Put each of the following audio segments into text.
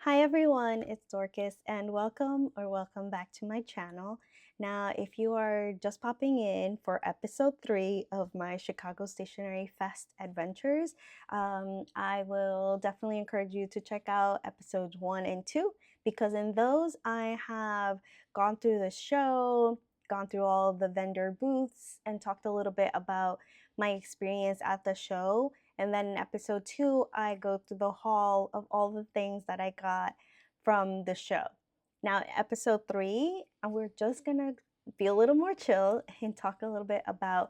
Hi everyone, it's Dorcas and welcome back to my channel. Now, if you are just popping in for episode 3 of my Chicago Stationery Fest adventures, I will definitely encourage you to check out episodes 1 and 2 because in those I have gone through the show, gone through all the vendor booths and talked a little bit about my experience at the show. And then in episode 2, I go through the haul of all the things that I got from the show. Now, episode 3, we're just gonna be a little more chill and talk a little bit about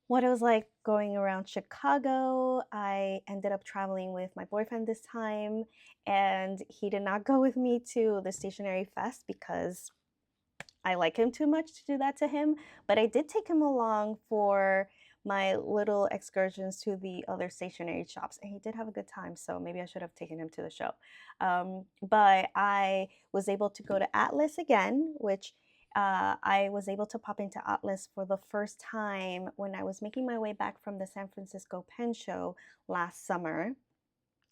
what it was like going around Chicago. I ended up traveling with my boyfriend this time, and he did not go with me to the Stationery Fest because I like him too much to do that to him, but I did take him along for my little excursions to the other stationery shops, and he did have a good time, so maybe I should have taken him to the show. But I was able to go to Atlas again, which I was able to pop into Atlas for the first time when I was making my way back from the San Francisco Pen Show last summer.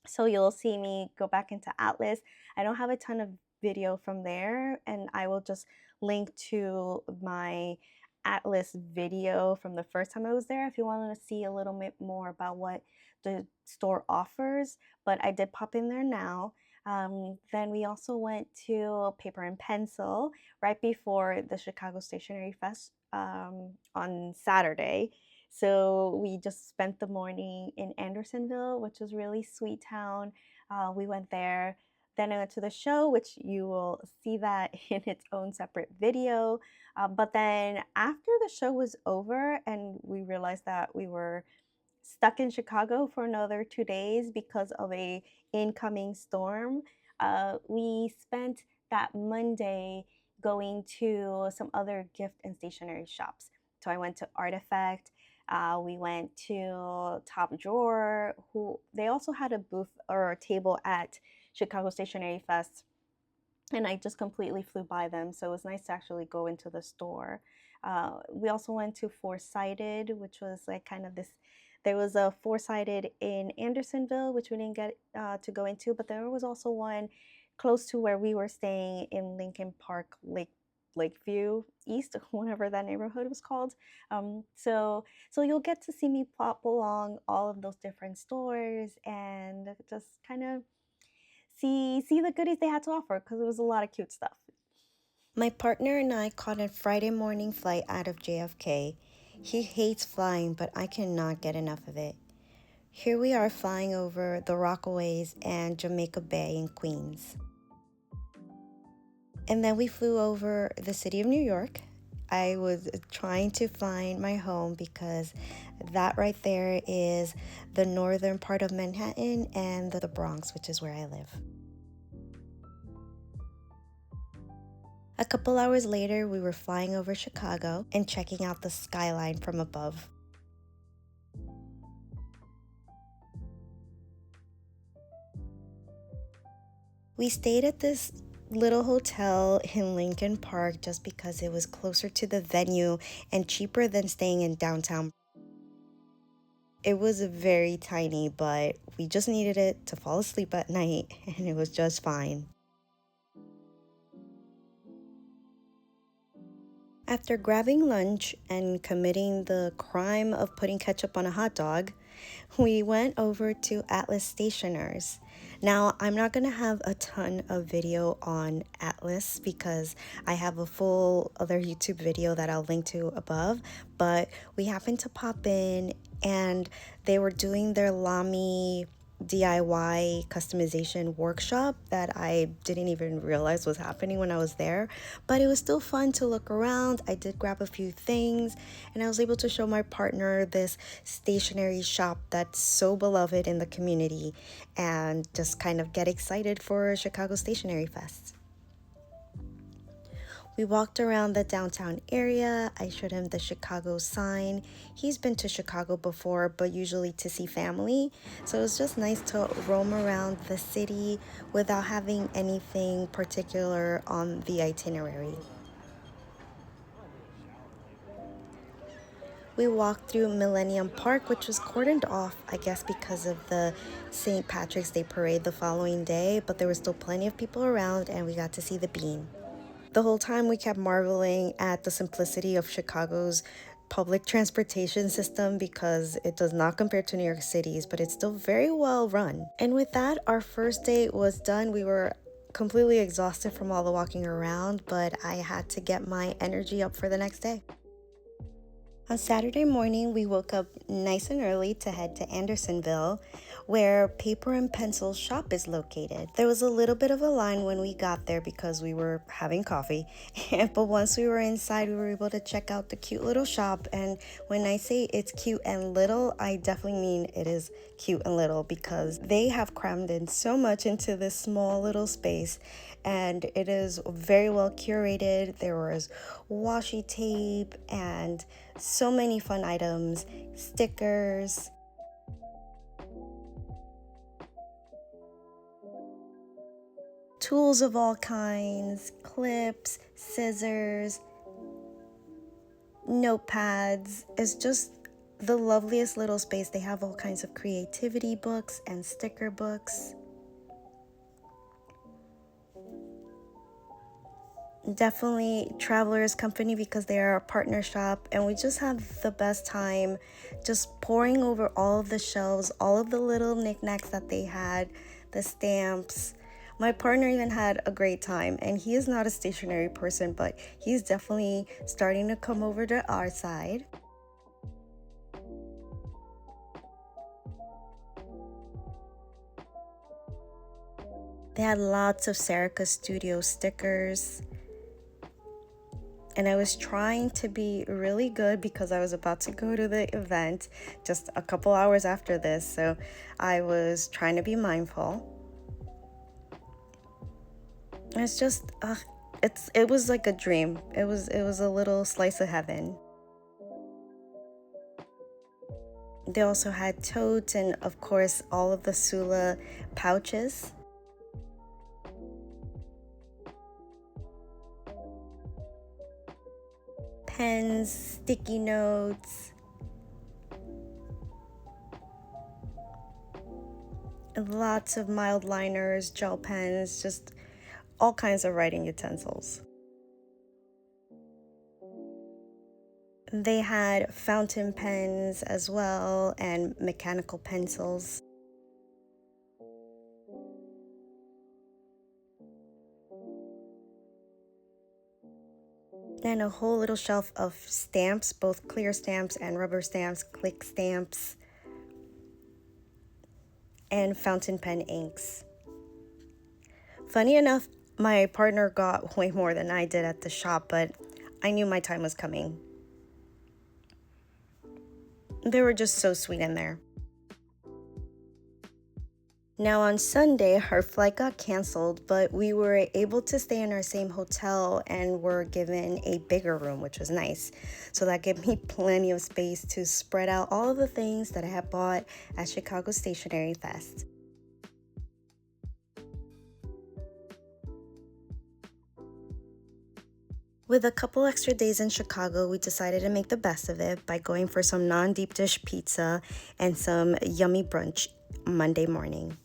So you'll see me go back into Atlas. I don't have a ton of video from there, and I will just link to my Atlas video from the first time I was there if you want to see a little bit more about what the store offers. But I did pop in there now. Then we also went to Paper and Pencil right before the Chicago Stationery Fest on Saturday. So we just spent the morning in Andersonville, which was really sweet town. We went there. Then I went to the show, which you will see that in its own separate video. But then after the show was over and we realized that we were stuck in Chicago for another 2 days because of a incoming storm, we spent that Monday going to some other gift and stationery shops. So I went to Artifact. We went to Topdrawer, who they also had a booth or a table at Chicago Stationery Fest, and I just completely flew by them. So it was nice to actually go into the store. We also went to Foursided, which was like kind of this. There was a Foursided in Andersonville, which we didn't get to go into, but there was also one close to where we were staying in Lincoln Park, Lakeview East, whatever that neighborhood was called. So you'll get to see me pop along all of those different stores and just kind of see the goodies they had to offer because it was a lot of cute stuff. My partner and I caught a Friday morning flight out of JFK. He hates flying, but I cannot get enough of it. Here we are flying over the Rockaways and Jamaica Bay in Queens. And then we flew over the city of New York. I was trying to find my home because that right there is the northern part of Manhattan and the Bronx, which is where I live. A couple hours later, we were flying over Chicago and checking out the skyline from above. We stayed at this little hotel in Lincoln Park just because it was closer to the venue and cheaper than staying in downtown. It was very tiny, but we just needed it to fall asleep at night, and it was just fine. After grabbing lunch and committing the crime of putting ketchup on a hot dog, we went over to Atlas Stationers. Now, I'm not going to have a ton of video on Atlas because I have a full other YouTube video that I'll link to above, but we happened to pop in and they were doing their Lamy DIY customization workshop that I didn't even realize was happening when I was there, but it was still fun to look around. I did grab a few things and I was able to show my partner this stationery shop that's so beloved in the community and just kind of get excited for Chicago Stationery Fest. We walked around the downtown area. I showed him the Chicago sign. He's been to Chicago before, but usually to see family. So it was just nice to roam around the city without having anything particular on the itinerary. We walked through Millennium Park, which was cordoned off, I guess, because of the St. Patrick's Day parade the following day, but there was still plenty of people around and we got to see the bean. The whole time we kept marveling at the simplicity of Chicago's public transportation system because it does not compare to New York City's, but it's still very well run. And with that, our first day was done. We were completely exhausted from all the walking around, but I had to get my energy up for the next day. On Saturday morning, we woke up nice and early to head to Andersonville, where Paper and Pencil Shop is located. There was a little bit of a line when we got there because we were having coffee, but once we were inside, we were able to check out the cute little shop. And when I say it's cute and little, I definitely mean it is cute and little because they have crammed in so much into this small little space, and it is very well curated. There was washi tape and so many fun items, stickers, tools of all kinds, clips, scissors, notepads. It's just the loveliest little space. They have all kinds of creativity books and sticker books. Definitely Traveler's Company because they are a partner shop, and we just had the best time just poring over all of the shelves, all of the little knickknacks that they had, the stamps. My partner even had a great time, and he is not a stationery person, but he's definitely starting to come over to our side. They had lots of Serica Studio stickers. And I was trying to be really good because I was about to go to the event just a couple hours after this. So I was trying to be mindful. It's just, it was like a dream. It was a little slice of heaven. They also had totes and, of course, all of the Sula pouches. Pens, sticky notes, lots of mild liners, gel pens, just all kinds of writing utensils. They had fountain pens as well and mechanical pencils. And a whole little shelf of stamps, both clear stamps and rubber stamps, click stamps, and fountain pen inks. Funny enough, my partner got way more than I did at the shop, but I knew my time was coming. They were just so sweet in there. Now on Sunday, our flight got canceled, but we were able to stay in our same hotel and were given a bigger room, which was nice. So that gave me plenty of space to spread out all of the things that I had bought at Chicago Stationery Fest. With a couple extra days in Chicago, we decided to make the best of it by going for some non-deep dish pizza and some yummy brunch Monday morning.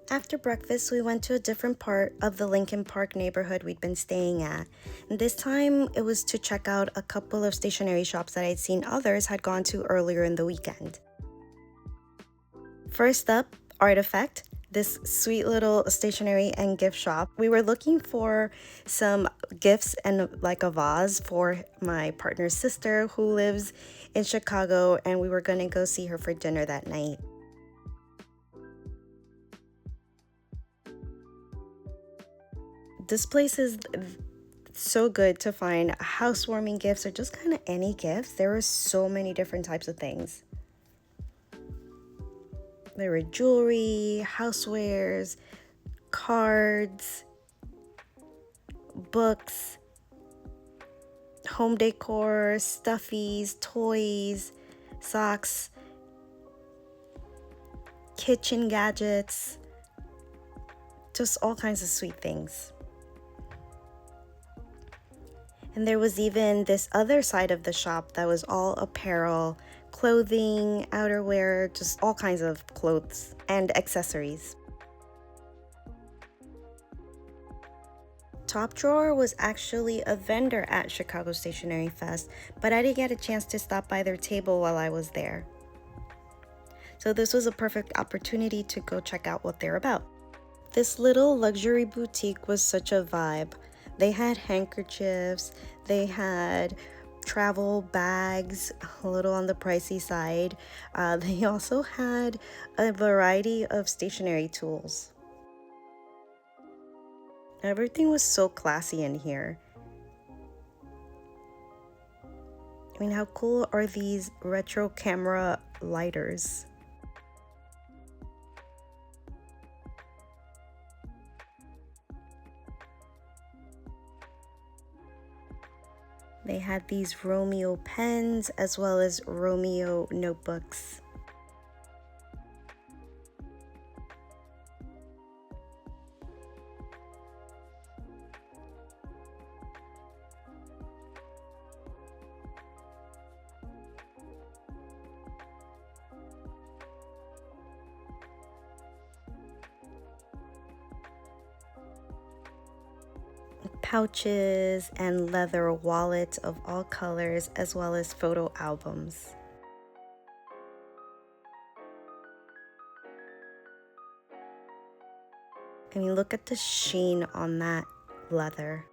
After breakfast, we went to a different part of the Lincoln Park neighborhood we'd been staying at. And this time, it was to check out a couple of stationery shops that I'd seen others had gone to earlier in the weekend. First up, Artifact, this sweet little stationery and gift shop. We were looking for some gifts and like a vase for my partner's sister who lives in Chicago, and we were going to go see her for dinner that night. This place is so good to find housewarming gifts or just kind of any gifts. There were so many different types of things. There were jewelry, housewares, cards, books, home decor, stuffies, toys, socks, kitchen gadgets, just all kinds of sweet things. And there was even this other side of the shop that was all apparel, clothing, outerwear, just all kinds of clothes and accessories. Topdrawer was actually a vendor at Chicago Stationery Fest, but I didn't get a chance to stop by their table while I was there. So this was a perfect opportunity to go check out what they're about. This little luxury boutique was such a vibe. They had handkerchiefs, they had travel bags, a little on the pricey side. They also had a variety of stationery tools. Everything was so classy in here. I mean, how cool are these retro camera lighters? They had these Romeo pens as well as Romeo notebooks. Pouches and leather wallets of all colors, as well as photo albums. I mean, look at the sheen on that leather.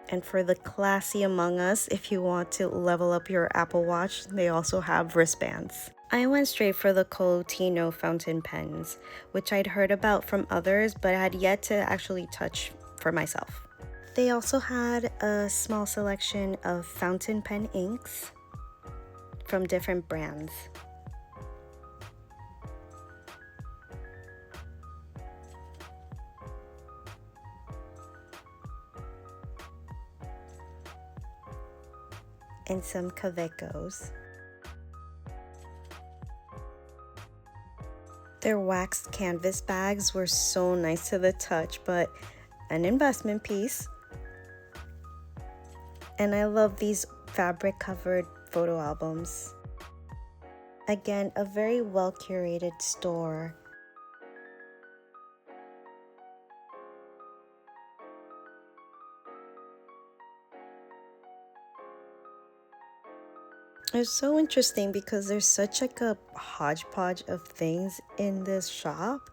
And for the classy among us, if you want to level up your Apple Watch, they also have wristbands. I went straight for the Colutino fountain pens, which I'd heard about from others, but I had yet to actually touch for myself. They also had a small selection of fountain pen inks from different brands. And some Cavecos. Their waxed canvas bags were so nice to the touch, but an investment piece. And I love these fabric covered photo albums. Again, a very well curated store. It's so interesting because there's such like a hodgepodge of things in this shop,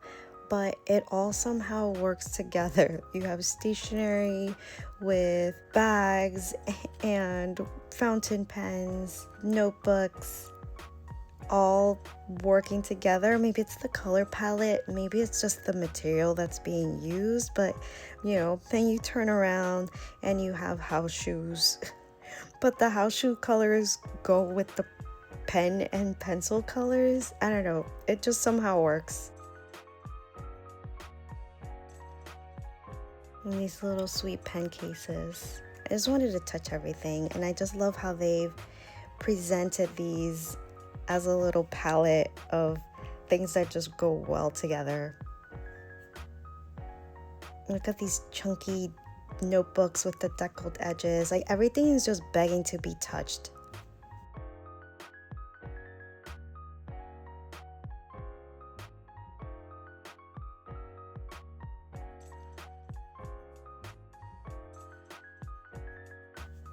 but it all somehow works together. You have stationery with bags and fountain pens, notebooks, all working together. Maybe it's the color palette, maybe it's just the material that's being used, but then you turn around and you have house shoes. But the house shoe colors go with the pen and pencil colors. I don't know, it just somehow works. And these little sweet pen cases. I just wanted to touch everything, and I just love how they've presented these as a little palette of things that just go well together. Look at these chunky notebooks with the deckled edges. Like, everything is just begging to be touched.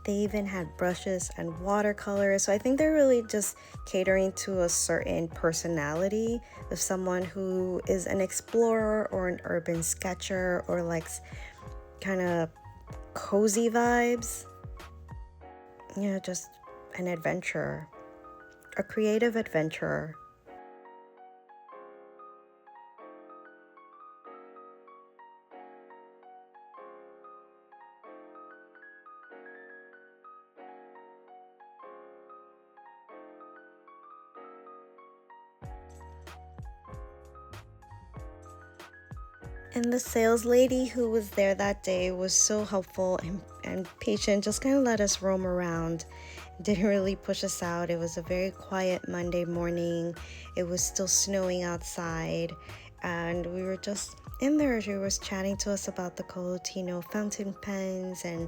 They even had brushes and watercolors. So I think they're really just catering to a certain personality of someone who is an explorer or an urban sketcher or likes kind of cozy vibes. Just an adventurer, a creative adventurer. And the sales lady who was there that day was so helpful and patient, just kind of let us roam around. Didn't really push us out. It was a very quiet Monday morning. It was still snowing outside, and we were just in there. She was chatting to us about the Colutino fountain pens and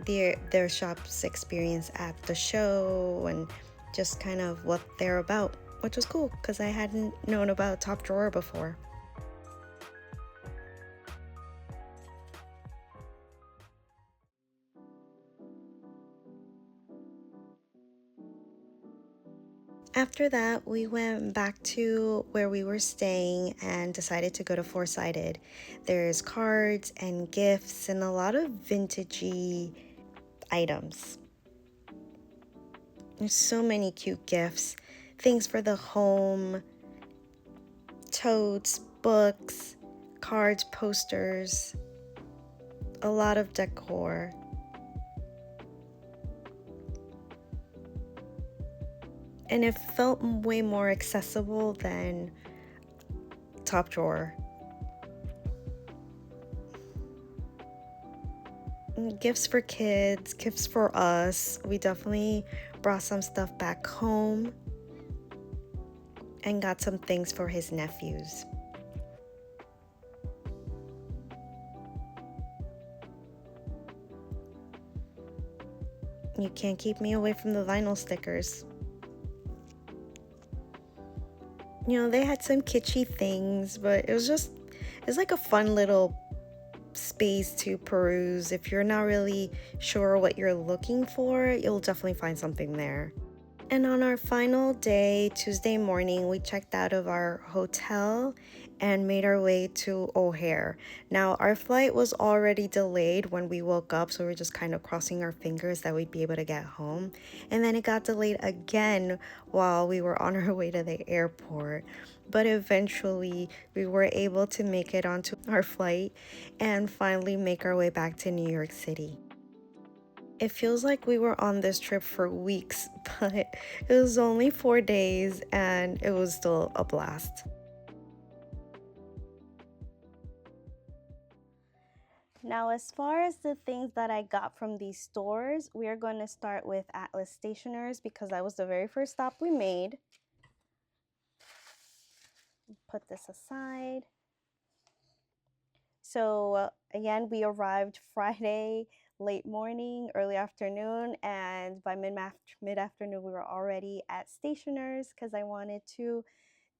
their shop's experience at the show and just kind of what they're about, which was cool because I hadn't known about Topdrawer before. After that, we went back to where we were staying and decided to go to Foursided. There's cards and gifts and a lot of vintagey items. There's so many cute gifts, things for the home, totes, books, cards, posters, a lot of decor. And it felt way more accessible than Topdrawer. Gifts for kids, gifts for us. We definitely brought some stuff back home and got some things for his nephews. You can't keep me away from the vinyl stickers. You know, they had some kitschy things, but it's like a fun little space to peruse. If you're not really sure what you're looking for, you'll definitely find something there. And on our final day, Tuesday morning, we checked out of our hotel and made our way to O'Hare. Now, our flight was already delayed when we woke up, so we were just kind of crossing our fingers that we'd be able to get home. And then it got delayed again while we were on our way to the airport. But eventually, we were able to make it onto our flight and finally make our way back to New York City. It feels like we were on this trip for weeks, but it was only 4 days and it was still a blast. Now, as far as the things that I got from these stores, we are going to start with Atlas Stationers because that was the very first stop we made. Put this aside. So again, we arrived Friday late morning, early afternoon, and by mid-afternoon we were already at Stationers because I wanted to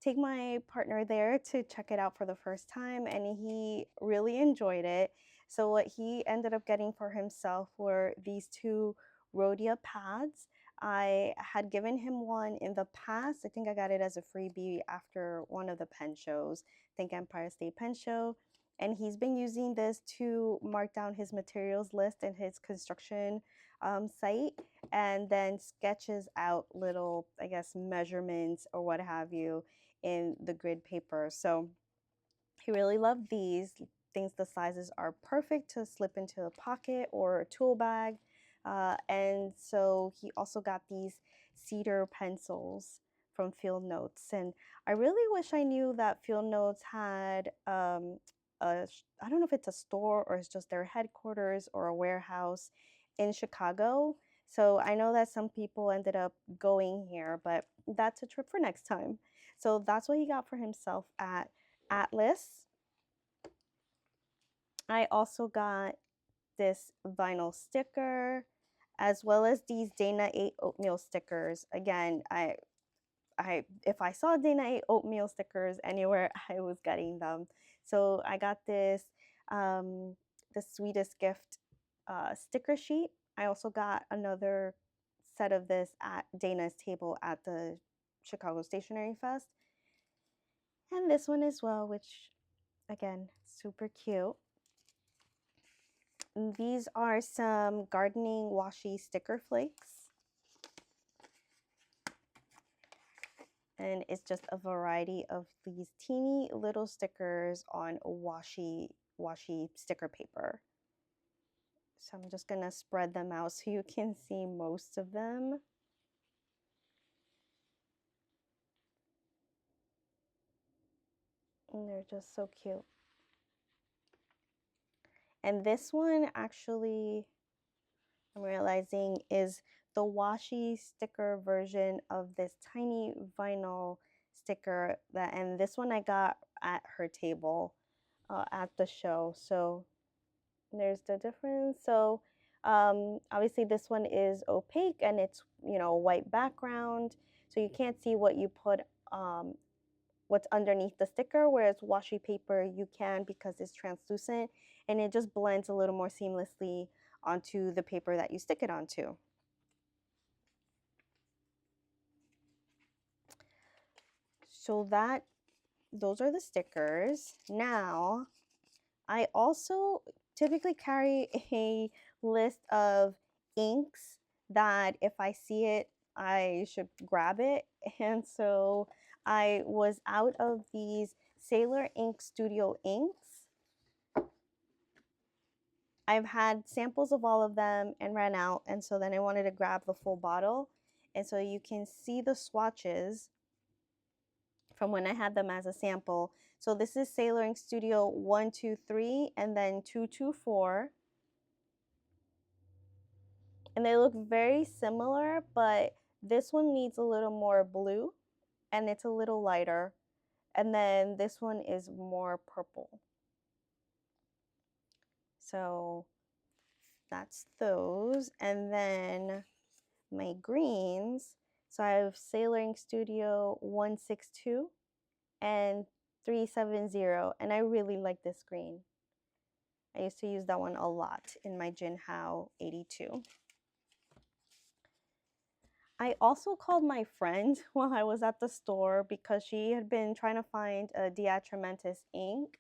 take my partner there to check it out for the first time, and he really enjoyed it. So what he ended up getting for himself were these two Rhodia pads. I had given him one in the past. I think I got it as a freebie after one of the pen shows, I think Empire State Pen Show. And he's been using this to mark down his materials list in his construction site, and then sketches out little, I guess, measurements or what have you in the grid paper. So he really loved these. Thinks the sizes are perfect to slip into a pocket or a tool bag. And so he also got these cedar pencils from Field Notes. And I really wish I knew that Field Notes had I don't know if it's a store or it's just their headquarters or a warehouse in Chicago. So I know that some people ended up going here, but that's a trip for next time. So that's what he got for himself at Atlas. I also got this vinyl sticker as well as these Dana 8 oatmeal stickers. Again, if I saw Dana 8 oatmeal stickers anywhere, I was getting them. So I got this the sweetest gift sticker sheet. I also got another set of this at Dana's table at the Chicago Stationery Fest. And this one as well, which again, super cute. These are some gardening washi sticker flakes. And it's just a variety of these teeny little stickers on washi sticker paper. So I'm just gonna spread them out so you can see most of them. And they're just so cute. And this one actually, I'm realizing, is the washi sticker version of this tiny vinyl sticker and this one I got at her table at the show. So there's the difference. So Obviously this one is opaque and it's, you know, white background, so you can't see what you put, what's underneath the sticker, whereas washi paper you can because it's translucent and it just blends a little more seamlessly onto the paper that you stick it onto. So those are the stickers. Now, I also typically carry a list of inks that if I see it, I should grab it. And so I was out of these Sailor Ink Studio inks. I've had samples of all of them and ran out, and so then I wanted to grab the full bottle. And so you can see the swatches from when I had them as a sample. So this is Sailor Ink Studio 123 and then 224. And they look very similar, but this one needs a little more blue and it's a little lighter. And then this one is more purple. So that's those. And then my greens. So I have Sailor Ink Studio 162 and 370, and I really like this green. I used to use that one a lot in my Jinhao 82. I also called my friend while I was at the store because she had been trying to find a Diatramentis ink,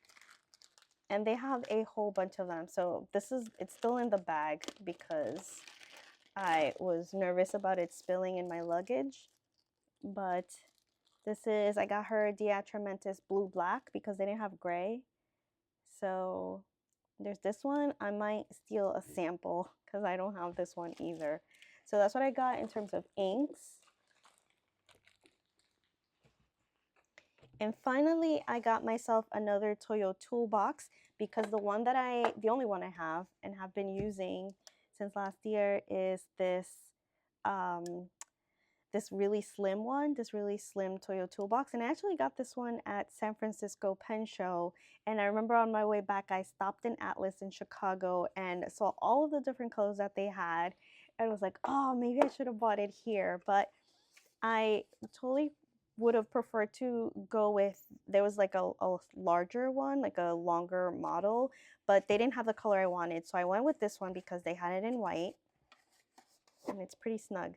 and they have a whole bunch of them. So it's still in the bag because I was nervous about it spilling in my luggage. But I got her Diatramentis Blue Black because they didn't have gray. So there's this one. I might steal a sample because I don't have this one either. So that's what I got in terms of inks. And finally, I got myself another Toyo toolbox because the only one I have and have been using since last year is this this really slim one, this really slim Toyo toolbox. And I actually got this one at San Francisco Pen Show. And I remember on my way back, I stopped in Atlas in Chicago and saw all of the different colors that they had. And I was like, oh, maybe I should have bought it here. But I totally would have preferred to go with, there was like a larger one, like a longer model, but they didn't have the color I wanted. So I went with this one because they had it in white and it's pretty snug.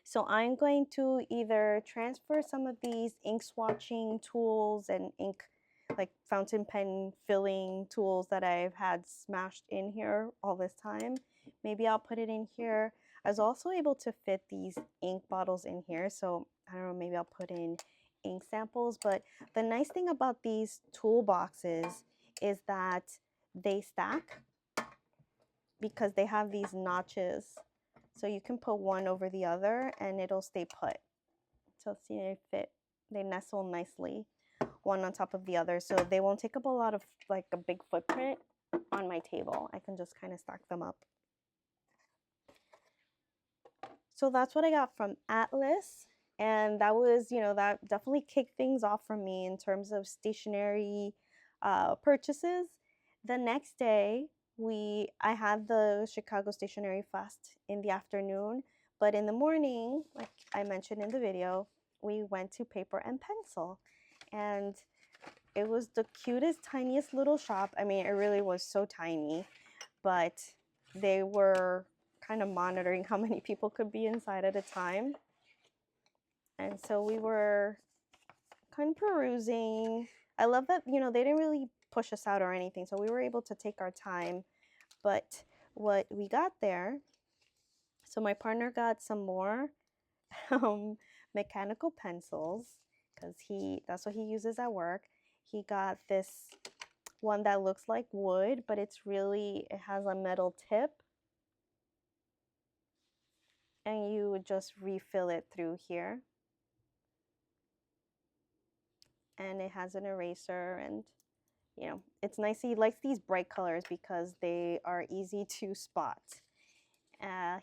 So I'm going to either transfer some of these ink swatching tools and ink, like fountain pen filling tools that I've had smashed in here all this time. Maybe I'll put it in here. I was also able to fit these ink bottles in here. So I don't know, maybe I'll put in ink samples. But the nice thing about these toolboxes is that they stack because they have these notches. So you can put one over the other and it'll stay put. So see, they fit, they nestle nicely one on top of the other. So they won't take up a lot of, like a big footprint on my table. I can just kind of stack them up. So that's what I got from Atlas. And that was, you know, that definitely kicked things off for me in terms of stationery purchases. The next day, I had the Chicago Stationery Fest in the afternoon, but in the morning, like I mentioned in the video, we went to Paper and Pencil, and it was the cutest, tiniest little shop. I mean, it really was so tiny, but they were kind of monitoring how many people could be inside at a time. And so we were kind of perusing. I love that, you know, they didn't really push us out or anything, so we were able to take our time. But what we got there, so my partner got some more mechanical pencils because that's what he uses at work. He got this one that looks like wood, but it has a metal tip, and you would just refill it through here. And it has an eraser, and you know, it's nice. He likes these bright colors because they are easy to spot.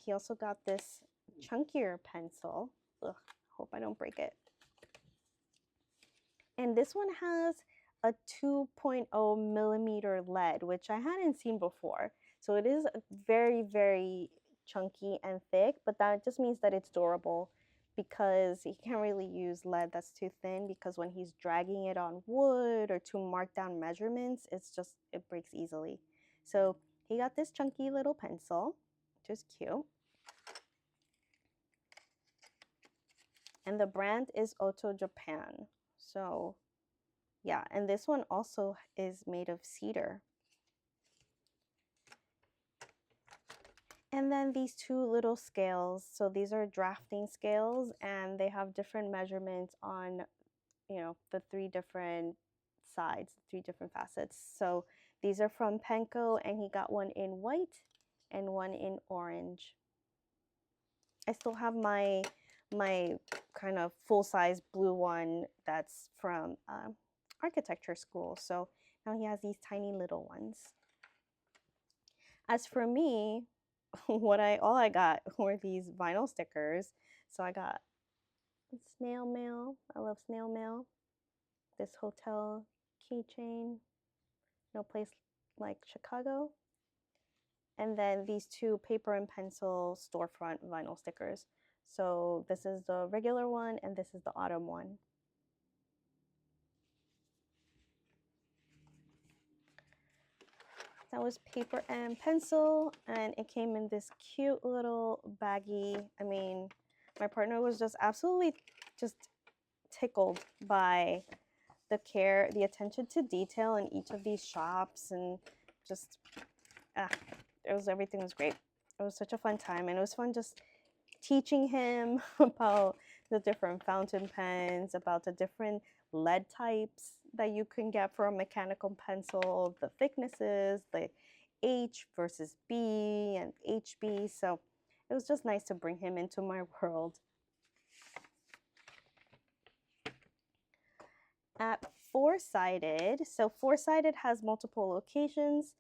He also got this chunkier pencil. Ugh, hope I don't break it. And this one has a 2.0 millimeter lead, which I hadn't seen before. So it is very, very chunky and thick, but that just means that it's durable because he can't really use lead that's too thin, because when he's dragging it on wood or to mark down measurements, it breaks easily. So he got this chunky little pencil, which is cute. And the brand is Oto Japan. So yeah, and this one also is made of cedar. And then these two little scales. So these are drafting scales, and they have different measurements on, the three different sides, three different facets. So these are from Penco, and he got one in white and one in orange. I still have my kind of full-size blue one that's from architecture school. So now he has these tiny little ones. As for me, all I got were these vinyl stickers. So I got snail mail. I love snail mail. This hotel keychain. No place like Chicago. And then these two paper and pencil storefront vinyl stickers. So this is the regular one and this is the autumn one. That was paper and pencil, and it came in this cute little baggie. I mean, my partner was just absolutely just tickled by the care, the attention to detail in each of these shops, and just everything was great. It was such a fun time, and it was fun just teaching him about the different fountain pens, about the different lead types that you can get for a mechanical pencil, the thicknesses, the H versus B and HB. So it was just nice to bring him into my world. At Foursided, so Foursided has multiple locations.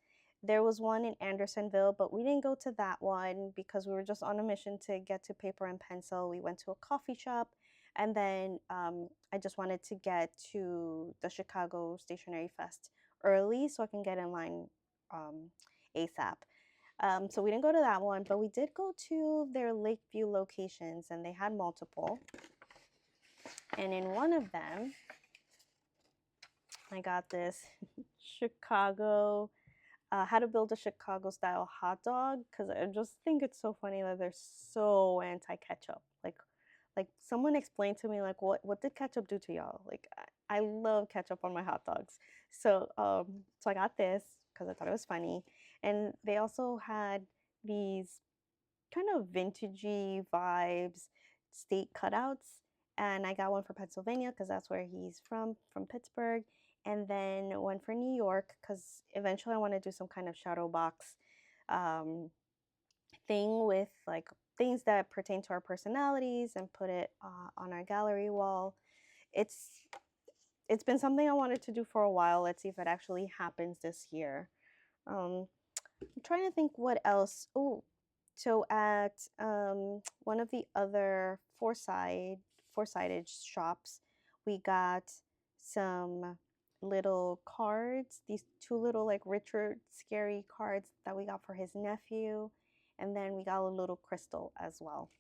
There was one in Andersonville, but we didn't go to that one because we were just on a mission to get to paper and pencil. We went to a coffee shop, and then I just wanted to get to the Chicago Stationery Fest early so I can get in line ASAP. So we didn't go to that one, but we did go to their Lakeview locations, and they had multiple. And in one of them, I got this Chicago, how to build a Chicago style hot dog, because I just think it's so funny that they're so anti-ketchup. Like someone explained to me, like, what did ketchup do to y'all? Like, I love ketchup on my hot dogs. So I got this because I thought it was funny. And they also had these kind of vintagey vibes state cutouts, and I got one for Pennsylvania because that's where he's from Pittsburgh, and then one for New York because eventually I want to do some kind of shadow box thing with like things that pertain to our personalities and put it on our gallery wall. It's been something I wanted to do for a while. Let's see if it actually happens this year. I'm trying to think what else. Oh, so at one of the other Foursided shops, we got some little cards, these two little like Richard Scary cards that we got for his nephew, and then we got a little crystal as well.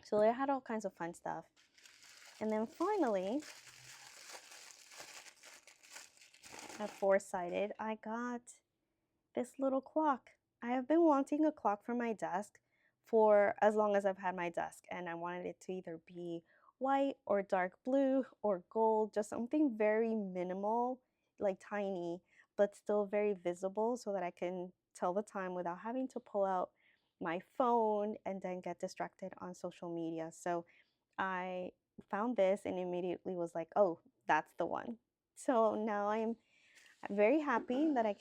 So they had all kinds of fun stuff. And then finally, at Foursided, I got this little clock. I have been wanting a clock for my desk for as long as I've had my desk, and I wanted it to either be white or dark blue or gold, just something very minimal, like tiny, but still very visible so that I can tell the time without having to pull out my phone and then get distracted on social media. So I found this and immediately was like, oh, that's the one. So now I'm very happy that I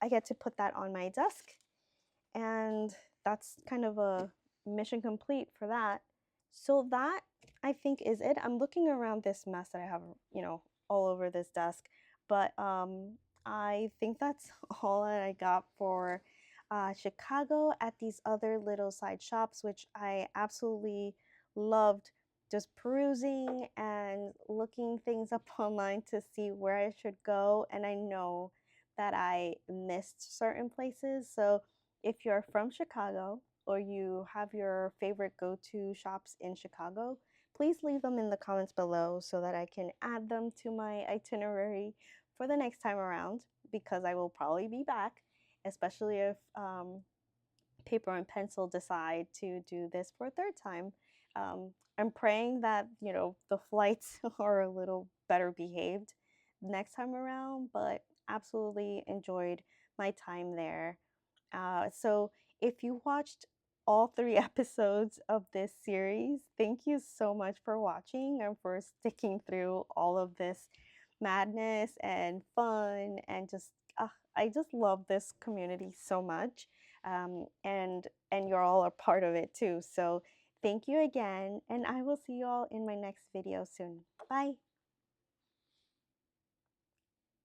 get to put that on my desk, and that's kind of a mission complete for that. So that, I think, is it. I'm looking around this mess that I have, all over this desk, but I think that's all that I got for Chicago at these other little side shops, which I absolutely loved, just perusing and looking things up online to see where I should go. And I know that I missed certain places. So if you're from Chicago or you have your favorite go-to shops in Chicago, please leave them in the comments below so that I can add them to my itinerary for the next time around, because I will probably be back, especially if paper and pencil decide to do this for a third time. I'm praying that, you know, the flights are a little better behaved next time around, but absolutely enjoyed my time there. So if you watched all 3 episodes of this series, thank you so much for watching and for sticking through all of this madness and fun, and just I just love this community so much, and you're all a part of it too. So thank you again, and I will see you all in my next video soon. Bye.